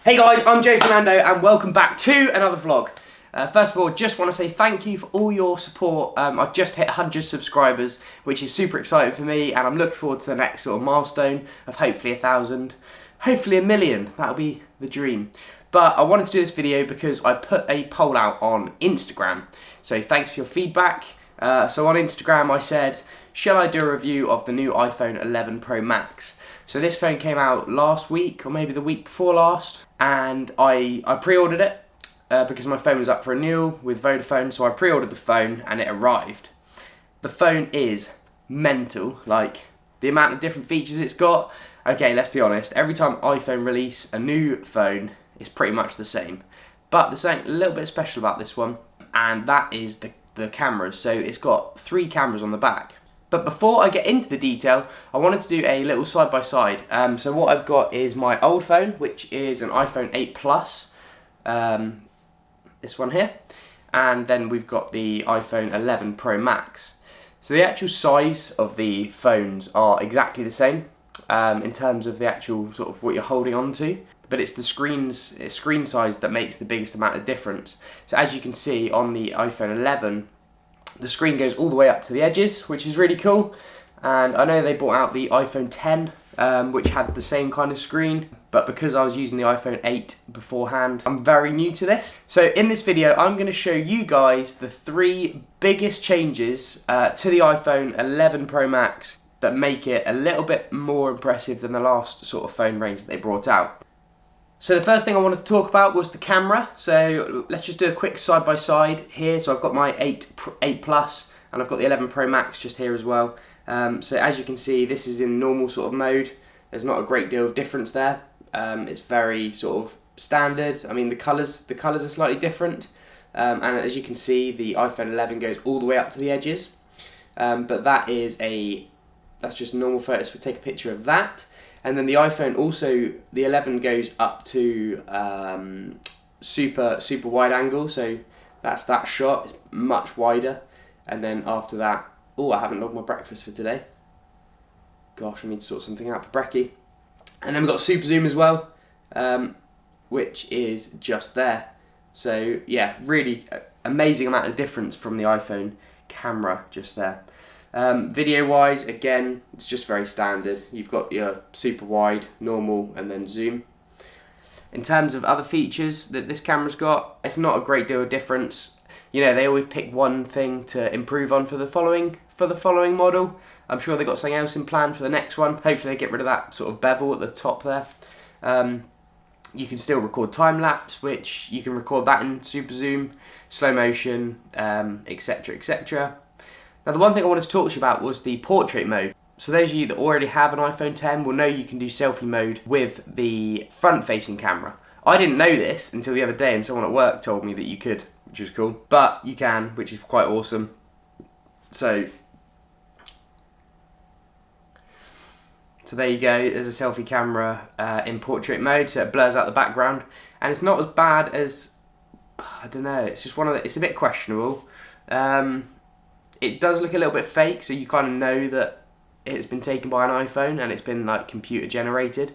Hey guys, I'm Fernando and welcome back to another vlog. First of all, just want to say thank you for all your support. I've just hit 100 subscribers, which is super exciting for me, and I'm looking forward to the next sort of milestone of hopefully 1,000, hopefully 1,000,000. That'll be the dream. But I wanted to do this video because I put a poll out on Instagram. So thanks for your feedback. So on Instagram I said, shall I do a review of the new iPhone 11 Pro Max? So this phone came out last week, or maybe the week before last, and I pre-ordered it because my phone was up for renewal with Vodafone, so I pre-ordered the phone and it arrived. The phone is mental, like the amount of different features it's got. Okay, let's be honest, every time iPhone release a new phone, it's pretty much the same. But there's something a little bit special about this one, and that is the cameras. So it's got 3 cameras on the back. But before I get into the detail, I wanted to do a little side-by-side. So what I've got is my old phone, which is an iPhone 8 Plus, this one here, and then we've got the iPhone 11 Pro Max. So the actual size of the phones are exactly the same in terms of the actual sort of what you're holding on to, but it's the screen size that makes the biggest amount of difference. So as you can see on the iPhone 11, the screen goes all the way up to the edges, which is really cool. And I know they brought out the iPhone 10, which had the same kind of screen, but because I was using the iPhone 8 beforehand, I'm very new to this. So in this video, I'm going to show you guys the 3 biggest changes to the iPhone 11 Pro Max that make it a little bit more impressive than the last sort of phone range that they brought out. So the first thing I wanted to talk about was the camera. So let's just do a quick side-by-side here. So I've got my 8 Plus and I've got the 11 Pro Max just here as well. So as you can see, this is in normal sort of mode. There's not a great deal of difference there. It's very sort of standard. I mean, the colours are slightly different. And as you can see, the iPhone 11 goes all the way up to the edges. But that's just normal photos. We'll take a picture of that. And then the iPhone also, the 11 goes up to super wide angle, so that's that shot. It's much wider. And then after that, oh, I haven't logged my breakfast for today. Gosh, I need to sort something out for brekkie. And then we've got super zoom as well, which is just there. So yeah, really amazing amount of difference from the iPhone camera just there. Video wise, again, it's just very standard. You've got your super wide, normal, and then zoom. In terms of other features that this camera's got, it's not a great deal of difference. You know, they always pick one thing to improve on for the following model. I'm sure they've got something else in plan for the next one. Hopefully they get rid of that sort of bevel at the top there. You can still record time lapse, which you can record that in super zoom, slow motion, etc, etc. Now the one thing I wanted to talk to you about was the portrait mode. So those of you that already have an iPhone 10 will know you can do selfie mode with the front-facing camera. I didn't know this until the other day, and someone at work told me that you could, which was cool. But you can, which is quite awesome. So there you go, there's a selfie camera in portrait mode, so it blurs out the background. And it's not as bad as, I don't know, it's just it's a bit questionable. It does look a little bit fake, so you kind of know that it's been taken by an iPhone and it's been like computer generated.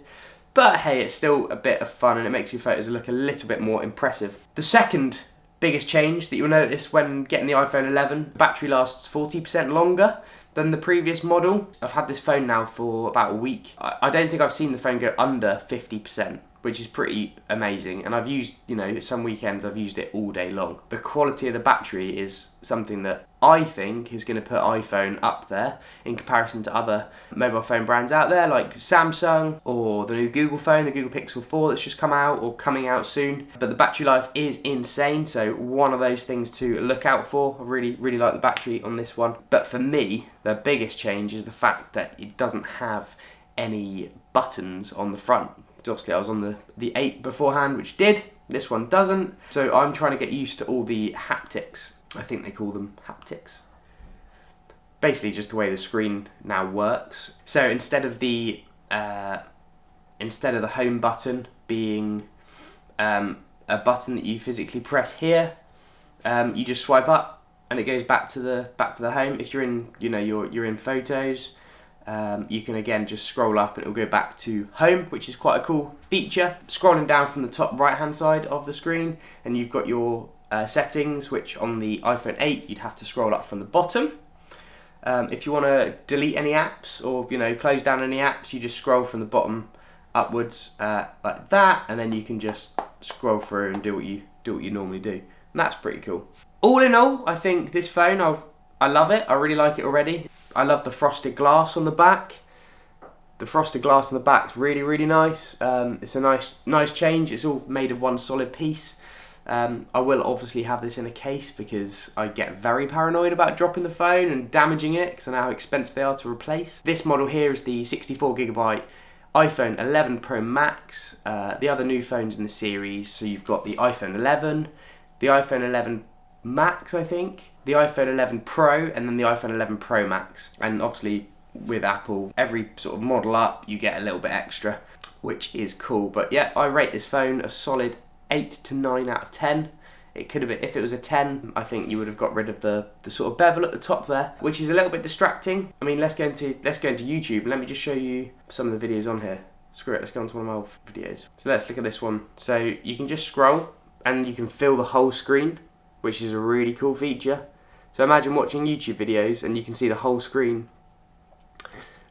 But hey, it's still a bit of fun and it makes your photos look a little bit more impressive. The second biggest change that you'll notice when getting the iPhone 11, the battery lasts 40% longer than the previous model. I've had this phone now for about a week. I don't think I've seen the phone go under 50%. Which is pretty amazing, and I've used, you know, some weekends I've used it all day long. The quality of the battery is something that I think is going to put iPhone up there in comparison to other mobile phone brands out there like Samsung or the new Google phone, the Google Pixel 4 that's just come out or coming out soon. But the battery life is insane, so one of those things to look out for. I really like the battery on this one. But for me, the biggest change is the fact that it doesn't have any buttons on the front. Obviously I was on the 8 beforehand, which did. This one doesn't. So I'm trying to get used to all the haptics. I think they call them haptics. Basically just the way the screen now works. So instead of the home button being a button that you physically press here, you just swipe up and it goes back to the home. If you're in, you know, you're in photos, you can again just scroll up and it'll go back to home, which is quite a cool feature. Scrolling down from the top right hand side of the screen, and you've got your settings, which on the iPhone 8 you'd have to scroll up from the bottom. If you want to delete any apps or close down any apps, you just scroll from the bottom upwards like that, and then you can just scroll through and do what you normally do. And that's pretty cool. All in all, I think this phone, I love it. I really like it already. I love the frosted glass on the back. The frosted glass on the back's really, really nice. It's a nice change. It's all made of one solid piece. I will obviously have this in a case because I get very paranoid about dropping the phone and damaging it because I know how expensive they are to replace. This model here is the 64GB iPhone 11 Pro Max. The other new phones in the series, so you've got the iPhone 11, the iPhone 11 Max, I think, the iPhone 11 Pro, and then the iPhone 11 Pro Max. And obviously with Apple, every sort of model up you get a little bit extra, which is cool. But yeah, I rate this phone a solid 8 to 9 out of 10. It could have been, if it was a 10, I think you would have got rid of the sort of bevel at the top there, which is a little bit distracting. I mean, let's go into YouTube. Let me just show you some of the videos on here. Screw it, let's go on to one of my old videos. So let's look at this one. So you can just scroll and you can fill the whole screen, which is a really cool feature. So imagine watching YouTube videos and you can see the whole screen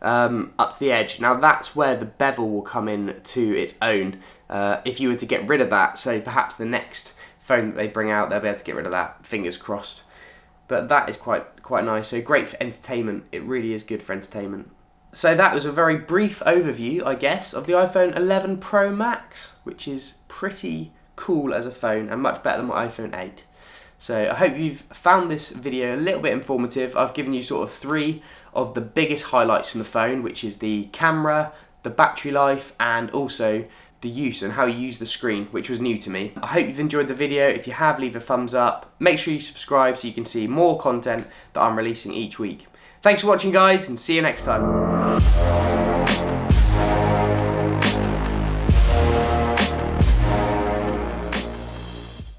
up to the edge. Now that's where the bevel will come in to its own. If you were to get rid of that, so perhaps the next phone that they bring out, they'll be able to get rid of that, fingers crossed. But that is quite nice. So great for entertainment. It really is good for entertainment. So that was a very brief overview, I guess, of the iPhone 11 Pro Max, which is pretty cool as a phone and much better than my iPhone 8. So I hope you've found this video a little bit informative. I've given you sort of 3 of the biggest highlights from the phone, which is the camera, the battery life, and also the use and how you use the screen, which was new to me. I hope you've enjoyed the video. If you have, leave a thumbs up. Make sure you subscribe so you can see more content that I'm releasing each week. Thanks for watching, guys, and see you next time.